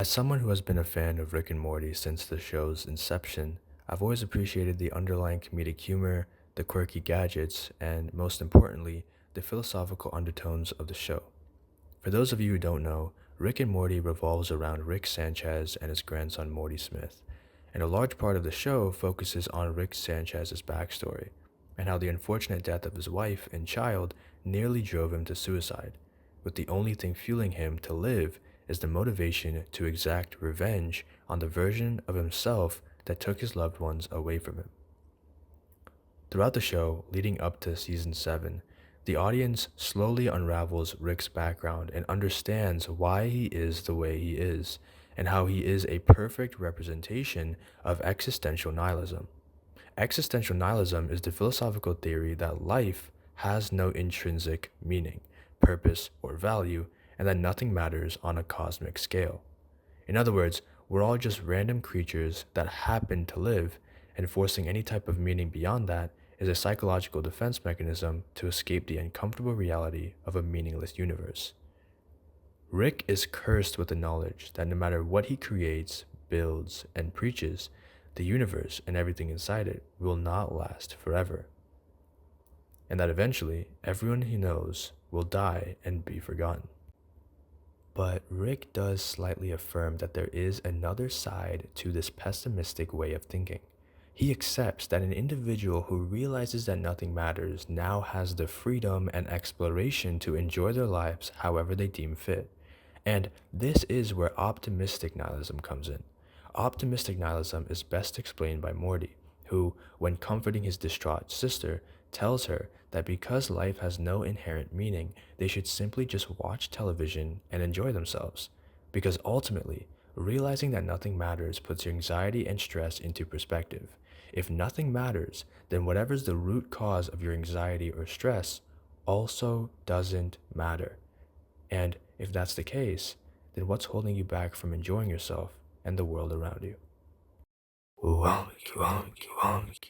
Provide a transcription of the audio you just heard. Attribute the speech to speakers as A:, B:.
A: As someone who has been a fan of Rick and Morty since the show's inception, I've always appreciated the underlying comedic humor, the quirky gadgets, and most importantly, the philosophical undertones of the show. For those of you who don't know, Rick and Morty revolves around Rick Sanchez and his grandson Morty Smith, and a large part of the show focuses on Rick Sanchez's backstory and how the unfortunate death of his wife and child nearly drove him to suicide, with the only thing fueling him to live is the motivation to exact revenge on the version of himself that took his loved ones away from him. Throughout the show, leading up to season 7, the audience slowly unravels Rick's background and understands why he is the way he is, and how he is a perfect representation of existential nihilism. Existential nihilism is the philosophical theory that life has no intrinsic meaning, purpose, or value, and that nothing matters on a cosmic scale. In other words, we're all just random creatures that happen to live, and forcing any type of meaning beyond that is a psychological defense mechanism to escape the uncomfortable reality of a meaningless universe. Rick is cursed with the knowledge that no matter what he creates, builds, and preaches, the universe and everything inside it will not last forever, and that eventually everyone he knows will die and be forgotten. But Rick does slightly affirm that there is another side to this pessimistic way of thinking. He accepts that an individual who realizes that nothing matters now has the freedom and exploration to enjoy their lives however they deem fit. And this is where optimistic nihilism comes in. Optimistic nihilism is best explained by Morty, who, when comforting his distraught sister, tells her that because life has no inherent meaning, they should simply just watch television and enjoy themselves. Because ultimately, realizing that nothing matters puts your anxiety and stress into perspective. If nothing matters, then whatever's the root cause of your anxiety or stress also doesn't matter. And if that's the case, then what's holding you back from enjoying yourself and the world around you? Wonky, wonky, wonky.